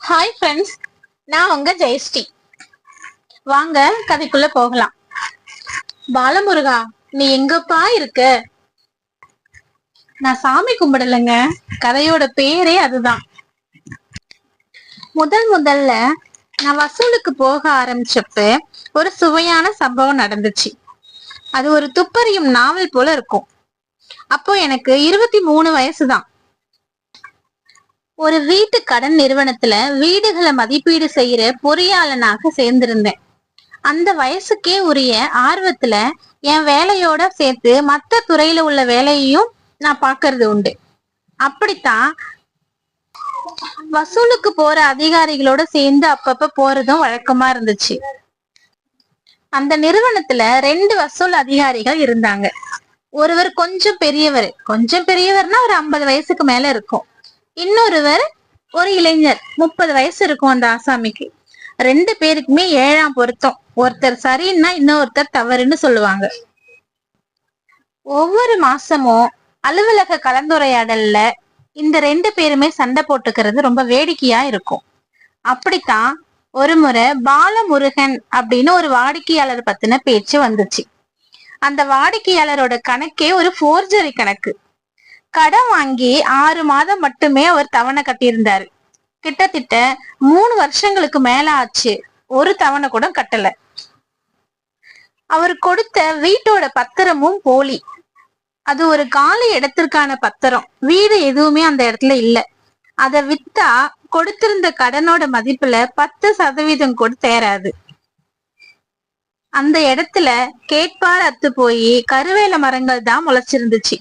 Hi friends, நான் உங்க ஜெயஸ்ரீ. வாங்க கதைக்குள்ள போகலாம். பாலமுருகா, நீ எங்கப்பா இருக்க? நான் சாமி கும்பிடலைங்க, கதையோட பேரே அதுதான். முதல்ல நான் வசூலுக்கு போக ஆரம்பிச்சப்ப ஒரு சுவையான சம்பவம் நடந்துச்சு. அது ஒரு துப்பறியும் நாவல் போல இருக்கும். அப்போ எனக்கு 23 வயசுதான். ஒரு வீட்டு கடன் நிறுவனத்துல வீடுகளை மதிப்பீடு செய்யற பொறியாளனாக சேர்ந்திருந்தேன். அந்த வயசுக்கே உரிய ஆர்வத்துல என் வேலையோட சேர்த்து மத்த துறையில உள்ள வேலையையும் நான் பாக்குறது உண்டு. அப்படித்தான் வசூலுக்கு போற அதிகாரிகளோட சேர்ந்து அப்பப்ப போறதும் வழக்கமா இருந்துச்சு. அந்த நிறுவனத்துல 2 வசூல் அதிகாரிகள் இருந்தாங்க. ஒருவர் கொஞ்சம் பெரியவர்னா ஒரு 50 வயசுக்கு மேல இருக்கும். இன்னொருவர் ஒரு இளைஞர், 30 வயசு இருக்கும் அந்த ஆசாமிக்கு. 2 பேருக்குமே 7ஆம் பொருத்தம். ஒருத்தர் சரின்னா இன்னொருத்தர் தவறுன்னு சொல்லுவாங்க. ஒவ்வொரு மாசமும் அலுவலக கலந்துரையாடல்ல இந்த 2 பேருமே சண்டை போட்டுக்கிறது ரொம்ப வேடிக்கையா இருக்கும். அப்படித்தான் ஒரு முறை பாலமுருகன் அப்படின்னு ஒரு வாடிக்கையாளர் பத்தின பேச்சு வந்துச்சு. அந்த வாடிக்கையாளரோட கணக்கே ஒரு போர்ஜரி கணக்கு. கடன் வாங்கி 6 மாதம் மட்டுமே அவர் தவணை கட்டியிருந்தாரு. கிட்டத்தட்ட 3 வருஷங்களுக்கு மேல ஆச்சு, ஒரு தவணை கூட கட்டல. அவர் கொடுத்த வீட்டோட பத்திரமும் போலி. அது ஒரு காலி இடத்திற்கான பத்திரம், வீடு எதுவுமே அந்த இடத்துல இல்ல. அத வித்தா கொடுத்திருந்த கடனோட மதிப்புல 10% கூட தேராது. அந்த இடத்துல கேட்பார் அத்து போய் கருவேல மரங்கள் தான் முளைச்சிருந்துச்சு.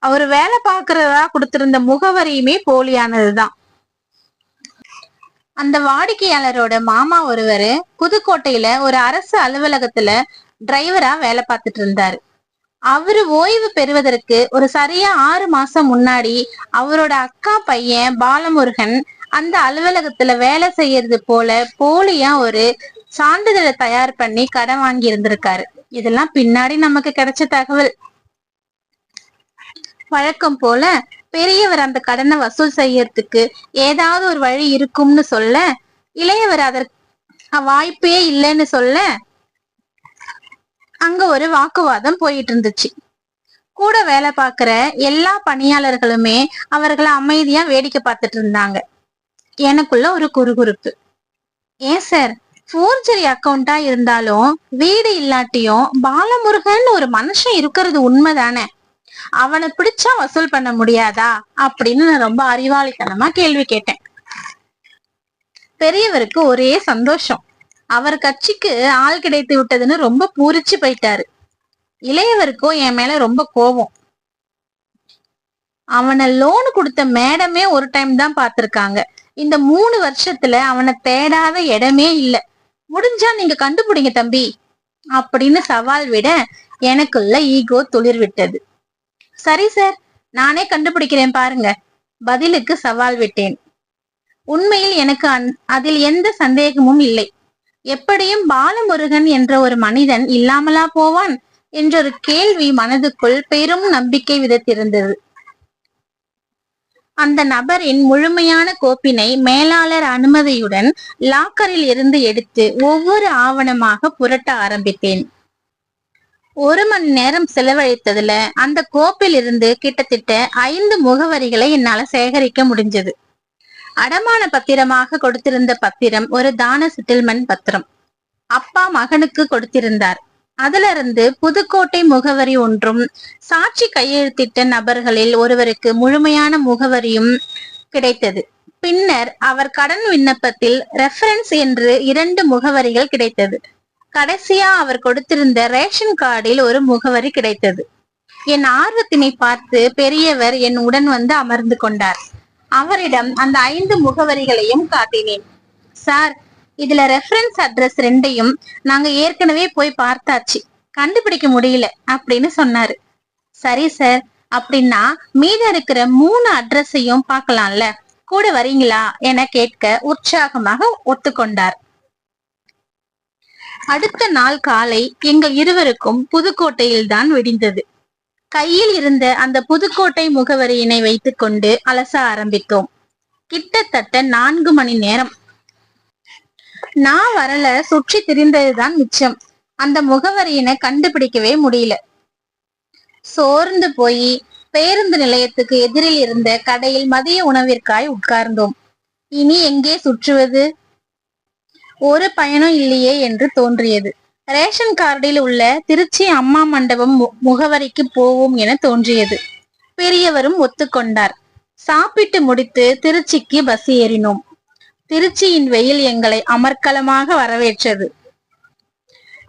அவரு வேலை பாக்குறதா கொடுத்திருந்த முகவரியுமே போலியானதுதான். அந்த வாடிக்கையாளரோட மாமா ஒருவரு புதுக்கோட்டையில ஒரு அரசு அலுவலகத்துல டிரைவரா வேலை பார்த்துட்டு இருந்தாரு. அவரு ஓய்வு பெறுவதற்கு ஒரு சரியா 6 மாசம் முன்னாடி அவரோட அக்கா பையன் பாலமுருகன் அந்த அலுவலகத்துல வேலை செய்யறது போல போலியா ஒரு சான்றிதழை தயார் பண்ணி கடன் வாங்கி இருந்திருக்காரு. இதெல்லாம் பின்னாடி நமக்கு கிடைச்ச தகவல். வழக்கம் போல பெரியவர் அந்த கடனை வசூல் செய்யறதுக்கு ஏதாவது ஒரு வழி இருக்கும்னு சொல்ல, இளையவர் அதற்கு வாய்ப்பே இல்லைன்னு சொல்ல, அங்க ஒரு வாக்குவாதம் போயிட்டு இருந்துச்சு. கூட வேலை பார்க்கிற எல்லா பணியாளர்களுமே அவர்களை அமைதியா வேடிக்கை பார்த்துட்டு இருந்தாங்க. எனக்குள்ள ஒரு குறுகுறுப்பு. ஏன் சார், போர்ஜரி அக்கௌண்டா இருந்தாலும் வீடு இல்லாட்டியும் பாலமுருகன் ஒரு மனுஷன் இருக்கிறது உண்மைதானே, அவனை பிடிச்சா வசூல் பண்ண முடியாதா அப்படின்னு நான் ரொம்ப அறிவாளித்தனமா கேள்வி கேட்டேன். பெரியவருக்கு ஒரே சந்தோஷம். அவர் கட்சிக்கு ஆள் கிடைத்து விட்டதுன்னு ரொம்ப பூரிச்சு போயிட்டாரு. இளையவருக்கும் என் மேல ரொம்ப கோபம். அவனை லோன் கொடுத்த மேடமே ஒரு டைம் தான் பார்த்திருக்காங்க. இந்த 3 வருஷத்துல அவனை தேடாத இடமே இல்ல. முடிஞ்சா நீங்க கண்டுபிடிங்க தம்பி அப்படின்னு சவால் விட எனக்குள்ள ஈகோ துளிர் விட்டது. சரி சார், நானே கண்டுபிடிக்கிறேன் பாருங்க, பதிலுக்கு சவால் விட்டேன். உண்மையில் எனக்கு அதில் எந்த சந்தேகமும் இல்லை. எப்படியும் பாலமுருகன் என்ற ஒரு மனிதன் இல்லாமலா போவான் என்றொரு கேள்வி மனதுக்குள் பெரும் நம்பிக்கை விதைத்திருந்தது. அந்த நபரின் முழுமையான கோப்பினை மேலாளர் அனுமதியுடன் லாக்கரில் இருந்து எடுத்து ஒவ்வொரு ஆவணமாக புரட்ட ஆரம்பித்தேன். 1 மணி நேரம் செலவழித்ததுல அந்த கோப்பில் இருந்து கிட்டத்தட்ட 5 முகவரிகளை என்னால சேகரிக்க முடிஞ்சது. அடமான பத்திரமாக கொடுத்திருந்த பத்திரம் ஒரு தான செட்டில்மெண்ட் பத்திரம். அப்பா மகனுக்கு கொடுத்திருந்தார். அதுல இருந்து புதுக்கோட்டை முகவரி ஒன்றும், சாட்சி கையெழுத்திட்ட நபர்களில் ஒருவருக்கு முழுமையான முகவரியும் கிடைத்தது. பின்னர் அவர் கடன் விண்ணப்பத்தில் ரெஃபரன்ஸ் என்று 2 முகவரிகள் கிடைத்தது. கடைசியா அவர் கொடுத்திருந்த ரேஷன் கார்டில் ஒரு முகவரி கிடைத்தது. என் ஆர்வத்தினை பார்த்து பெரியவர் என் உடன் வந்து அமர்ந்து கொண்டார். அவரிடம் அந்த 5 முகவரிகளையும் காட்டினேன். சார், இதுல ரெஃபரன்ஸ் அட்ரஸ் 2யும் நாங்க ஏற்கனவே போய் பார்த்தாச்சு, கண்டுபிடிக்க முடியல அப்படின்னு சொன்னாரு. சரி சார், அப்படின்னா மீத இருக்கிற 3 அட்ரஸையும் பார்க்கலாம்ல, கூட வரீங்களா என கேட்க உற்சாகமாக ஒத்துக்கொண்டார். அடுத்த நாள் காலை எங்கள் இருவருக்கும் புதுக்கோட்டையில் தான் விடிந்தது. கையில் இருந்த அந்த புதுக்கோட்டை முகவரியினை வைத்துக் கொண்டு அலச ஆரம்பித்தோம். கிட்டத்தட்ட 4 மணி நேரம். நான் வரல, சுற்றி திரிந்ததுதான் மிச்சம். அந்த முகவரியினை கண்டுபிடிக்கவே முடியல. சோர்ந்து போய் பேருந்து நிலையத்துக்கு எதிரில் இருந்த கடையில் மதிய உணவிற்காய் உட்கார்ந்தோம். இனி எங்கே சுற்றுவது? ஒரு பயனும் இல்லையே என்று தோன்றியது. ரேஷன் கார்டில் உள்ள திருச்சி அம்மா மண்டபம் முகவரிக்கு போவோம் என தோன்றியது. பெரியவரும் ஒத்துக்கொண்டார். சாப்பிட்டு முடித்து திருச்சிக்கு பஸ் ஏறினோம். திருச்சியின் வெயில் எங்களை அமர்க்கலமாக வரவேற்றது.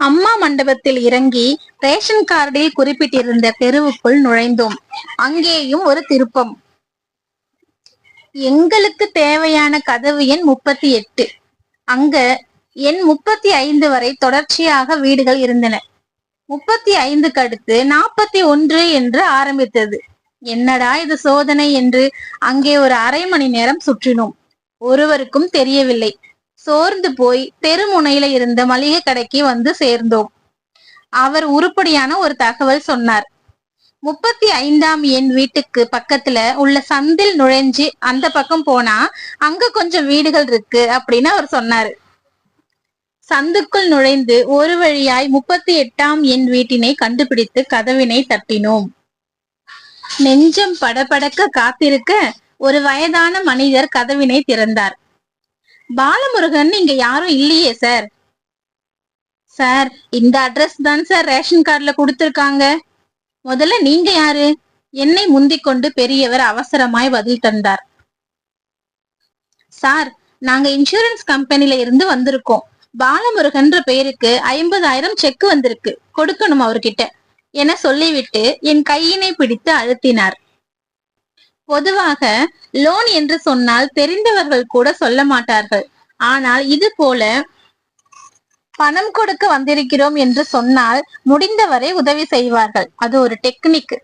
அம்மா மண்டபத்தில் இறங்கி ரேஷன் கார்டில் குறிப்பிட்டிருந்த தெருவுக்குள் நுழைந்தோம். அங்கேயும் ஒரு திருப்பம். எங்களுக்கு தேவையான கதவு எண் 38. அங்க எண் 35 வரை தொடர்ச்சியாக வீடுகள் இருந்தன. 35க்கு அடுத்து 41 என்று ஆரம்பித்தது. என்னடா இது சோதனை என்று அங்கே ஒரு அரை மணி நேரம் சுற்றினோம். ஒருவருக்கும் தெரியவில்லை. சோர்ந்து போய் தெருமுனையில இருந்த மளிகை கடைக்கு வந்து சேர்ந்தோம். அவர் உருப்படியான ஒரு தகவல் சொன்னார். 35ஆம் எண் வீட்டுக்கு பக்கத்துல உள்ள சந்தில் நுழைஞ்சு அந்த பக்கம் போனா அங்க கொஞ்சம் வீடுகள் இருக்கு அப்படின்னு அவர் சொன்னாரு. சந்துக்குள் நுழைந்து ஒரு வழியாய் 38ஆம் எண் வீட்டினை கண்டுபிடித்து கதவினை தட்டினோம். நெஞ்சம் படபடக்க காத்திருக்க ஒரு வயதான மனிதர் கதவினை திறந்தார். பாலமுருகன் இங்க யாரும் இல்லையே சார். சார், இந்த அட்ரஸ் தான் சார் ரேஷன் கார்டுல கொடுத்திருக்காங்க. முதல்ல நீங்க யாரு? என்னை முந்திக் கொண்டு பெரியவர் அவசரமாய் பதில் தந்தார். சார், நாங்க இன்சூரன்ஸ் கம்பெனில இருந்து வந்திருக்கோம். பாலமுருகன்ற பெயருக்கு 50,000 செக் வந்திருக்கு, கொடுக்கணும் அவர்கிட்ட என சொல்லிவிட்டு என் கையினை பிடித்து அழுத்தினார். பொதுவாக லோன் என்று சொன்னால் தெரிந்தவர்கள் கூட சொல்ல மாட்டார்கள். ஆனால் இது போல பணம் கொடுக்க வந்திருக்கிறோம் என்று சொன்னால் முடிந்தவரை உதவி செய்வார்கள். அது ஒரு டெக்னிக்.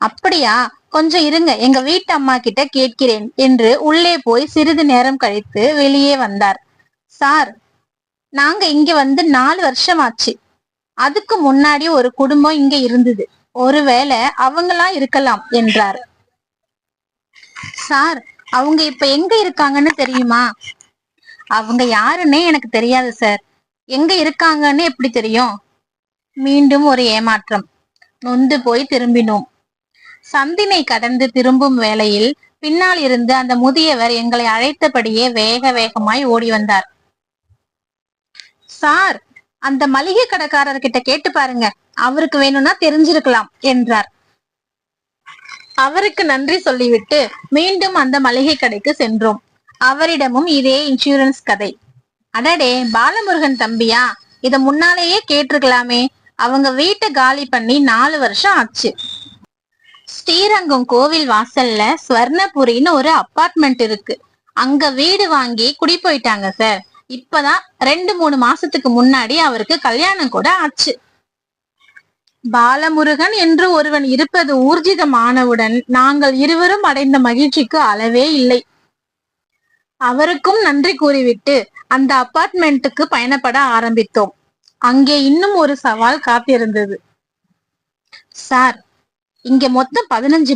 அப்படியா, கொஞ்சம் இருங்க, எங்க வீட்டு அம்மா கிட்ட கேட்கிறேன் என்று உள்ளே போய் சிறிது நேரம் கழித்து வெளியே வந்தார். சார், நாங்க இங்க வந்து 4 வருஷம் ஆச்சு. அதுக்கு முன்னாடி ஒரு குடும்பம் இங்க இருந்தது. ஒருவேளை அவங்களா இருக்கலாம் என்றார். சார், அவங்க இப்ப எங்க இருக்காங்கன்னு தெரியுமா? அவங்க யாருன்னே எனக்கு தெரியாது சார். எங்க இருக்காங்கன்னு எப்படி தெரியும்? மீண்டும் ஒரு ஏமாற்றம். நொந்து போய் திரும்பினோம். சந்தினை கடந்து திரும்பும் வேளையில் பின்னால் இருந்து அந்த முதியவர் எங்களை அழைத்தபடியே வேக வேகமாய் ஓடி வந்தார். சார், அந்த மளிகை கடைக்காரர்கிட்ட கேட்டு பாருங்க, அவருக்கு வேணும்னா தெரிஞ்சிருக்கலாம் என்றார். அவருக்கு நன்றி சொல்லிவிட்டு மீண்டும் அந்த மளிகை கடைக்கு சென்றோம். அவரிடமும் இதே இன்சூரன்ஸ் கதை. அடடே, பாலமுருகன் தம்பியா, இத முன்னாலேயே கேட்டிருக்கலாமே. அவங்க வீட்டை காலி பண்ணி 4 வருஷம் ஆச்சு. ஸ்ரீரங்கம் கோவில் வாசல்ல ஸ்வர்ணபுரின்னு ஒரு அபார்ட்மெண்ட் இருக்கு. அங்க வீடு வாங்கி குடி போயிட்டாங்க சார். இப்பதான் 2-3 மாசத்துக்கு முன்னாடி அவருக்கு கல்யாணம் கூட ஆச்சு. பாலமுருகன் என்று ஒருவன் இருப்பது ஊர்ஜிதமானவுடன் நாங்கள் இருவரும் அடைந்த மகிழ்ச்சிக்கு அளவே இல்லை. அவருக்கும் நன்றி கூறிவிட்டு அந்த அபார்ட்மெண்ட்டுக்கு பயணப்பட ஆரம்பித்தோம். அங்கே இன்னும் ஒரு சவால் காத்திருந்தது. சார், இங்க மொத்தம் 15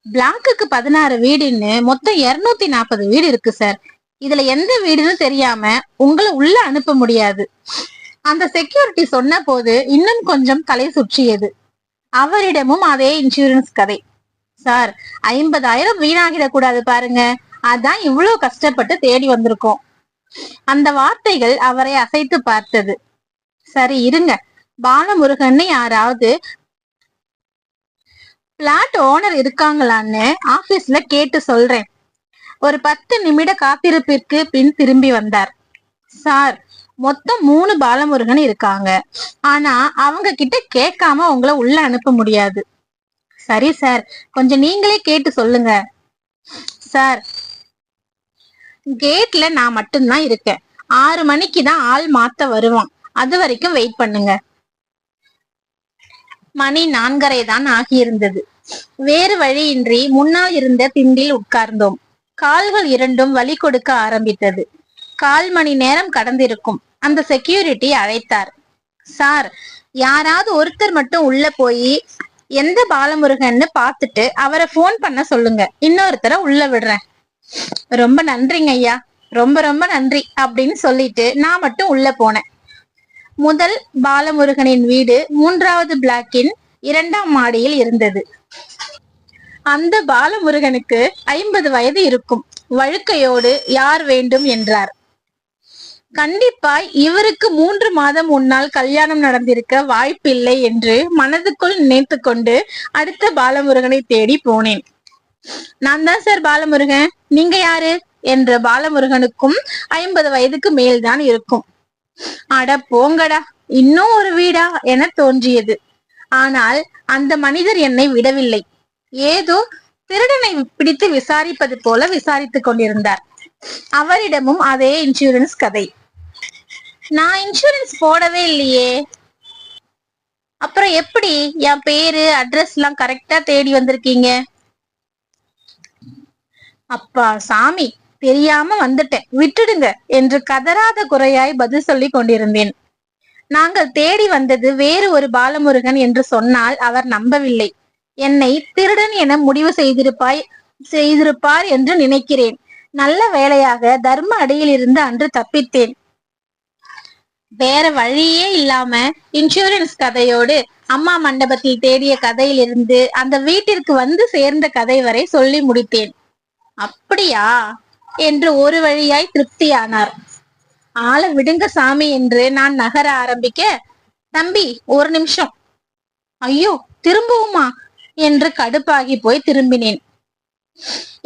பிளாக்குக்கு 16 வீடுன்னு மொத்தம் 240 வீடு இருக்கு சார். இதுல எந்த வீடுன்னு தெரியாம உங்களை உள்ள அனுப்ப முடியாது. அந்த செக்யூரிட்டி சொன்ன போது இன்னும் கொஞ்சம் தலை சுற்றியது. அவரிடமும் அதே இன்சூரன்ஸ் கதை. சார், 50,000 வீணாகிடக்கூடாது பாருங்க, அதான் இவ்வளவு கஷ்டப்பட்டு தேடி வந்திருக்கோம். அந்த வார்த்தைகள் அவரை அசைத்து பார்த்தது. சரி இருங்க, பாலமுருகன் யாராவது பிளாட் ஓனர் இருக்காங்களான்னு ஆபீஸ்ல கேட்டு சொல்றேன். ஒரு 10 நிமிட காத்திருப்பிற்கு பின் திரும்பி வந்தார். சார், மொத்தம் 3 பாலமுருகன் இருக்காங்க. ஆனா அவங்க கிட்ட கேட்காம உங்களை உள்ள அனுப்ப முடியாது. சரி சார், கொஞ்சம் நீங்களே கேட்டு சொல்லுங்க. சார், கேட்ல நான் மட்டும்தான் இருக்கேன். 6 மணிக்கு தான் ஆள் மாத்த வருவான். அது வரைக்கும் வெயிட் பண்ணுங்க. மணி 4:30 தான் ஆகியிருந்தது. வேறு வழியின்றி முன்னால் இருந்த திண்டில் உட்கார்ந்தோம். கால்கள் இரண்டும் வலி கொடுக்க ஆரம்பித்தது. 1/4 மணி நேரம் கடந்திருக்கும். அந்த செக்யூரிட்டி அழைத்தார். சார், யாராவது ஒருத்தர் மட்டும் உள்ள போய் எந்த பாலமுருகன்னு பார்த்துட்டு அவரை போன் பண்ண சொல்லுங்க. இன்னொருத்தரை உள்ள விடுறேன். ரொம்ப நன்றிங்க ஐயா, ரொம்ப ரொம்ப நன்றி அப்படின்னு சொல்லிட்டு நான் மட்டும் உள்ள போனேன். முதல் பாலமுருகனின் வீடு 3வது பிளாக்கின் 2ஆம் மாடியில் இருந்தது. அந்த பாலமுருகனுக்கு 50 வயது இருக்கும். வழுக்கையோடு யார் வேண்டும் என்றார். கண்டிப்பாய் இவருக்கு 3 மாதம் முன்னால் கல்யாணம் நடந்திருக்க வாய்ப்பில்லை என்று மனதுக்குள் நினைத்து கொண்டு அடுத்த பாலமுருகனை தேடி போனேன். நான் தான் சார் பாலமுருகன், நீங்க யாரு என்ற பாலமுருகனுக்கும் 50 வயதுக்கு மேல்தான் இருக்கும். அட போங்கடா, இன்னும் ஒரு வீடா என தோன்றியது. ஆனால் அந்த மனிதர் என்னை விடவில்லை. ஏதோ திருடனை பிடித்து விசாரிப்பது போல விசாரித்துக் கொண்டிருந்தார். அவரிடமும் அதே இன்சூரன்ஸ் கதை. நான் இன்சூரன்ஸ் போடவே இல்லையே. அப்புறம் எப்படி என் பேரு அட்ரஸ் எல்லாம் கரெக்டா தேடி வந்திருக்கீங்க? அப்பா சாமி, தெரியாம வந்துட்டேன், விட்டுடுங்க என்று கதறாத குறையாய் பதில் சொல்லி கொண்டிருந்தேன். நாங்கள் தேடி வந்தது வேறு ஒரு பாலமுருகன் என்று சொன்னால் அவர் நம்பவில்லை. என்னை திருடன் என முடிவு செய்திருப்பார் என்று நினைக்கிறேன். நல்ல வேளையாக தர்ம அடியில் இருந்து அன்று தப்பித்தேன். வேற வழியே இல்லாம இன்சூரன்ஸ் கதையோடு அம்மா மண்டபத்தில் தேடிய கதையிலிருந்து அந்த வீட்டிற்கு வந்து சேர்ந்த கதை வரை சொல்லி முடித்தேன். அப்படியா என்று ஒரு வழியாய் திருப்தியானார். ஆள விடுங்க சாமி என்று நான் நகர ஆரம்பிக்க, தம்பி ஒரு நிமிஷம். ஐயோ திரும்பவுமா என்று கடுப்பாகி போய் திரும்பினேன்.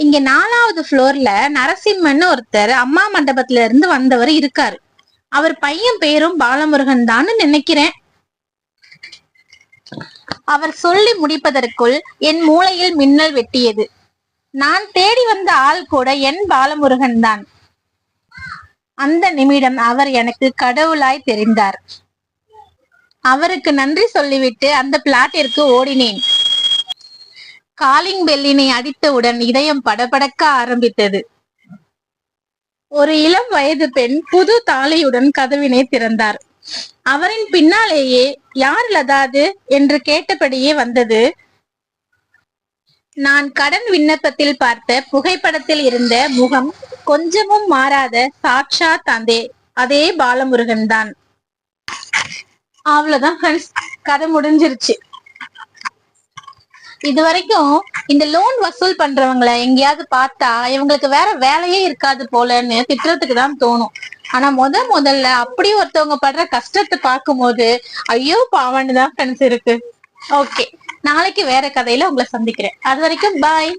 இங்க 4வது ஃப்ளோர்ல நரசிம்மன் ஒருத்தர் அம்மா மண்டபத்துல இருந்து வந்தவர் இருக்காரு. அவர் பையன் பேரும் பாலமுருகன் தான் நினைக்கிறேன். அவர் சொல்லி முடிப்பதற்குள் என் மூளையில் மின்னல் வெட்டியது. நான் தேடி வந்த ஆள் கூட என் பாலமுருகன் தான். அந்த நிமிடம் அவர் எனக்கு கடவுளாய் தெரிந்தார். அவருக்கு நன்றி சொல்லிவிட்டு அந்த பிளாட்டிற்கு ஓடினேன். காலிங் பெல்லினை அடித்தவுடன் இதயம் படபடக்க ஆரம்பித்தது. ஒரு இளம் வயது பெண் புது தாலியுடன் கதவினை திறந்தார். அவரின் பின்னாலேயே யார் லதாது என்று கேட்டபடியே வந்தது. நான் கடன் விண்ணப்பத்தில் பார்த்த புகைப்படத்தில் இருந்த முகம் கொஞ்சமும் மாறாத சாட்சாத் அதே பாலமுருகன் தான். அவ்வளவுதான் ஃப்ரெண்ட்ஸ், கதை முடிஞ்சிருச்சு. இது வரைக்கும் இந்த லோன் வசூல் பண்றவங்களை எங்கேயாவது பார்த்தா இவங்களுக்கு வேற வேலையே இருக்காது போலன்னு திட்டுறதுக்கு தான் தோணும். ஆனா முதல்ல அப்படி ஒருத்தவங்க படுற கஷ்டத்தை பார்க்கும்போது ஐயோ பாவன்னு தான் ஃப்ரெண்ட்ஸ் இருக்கு. ஓகே, நாளைக்கு வேற கதையில உங்களை சந்திக்கிறேன். அது வரைக்கும் பாய்.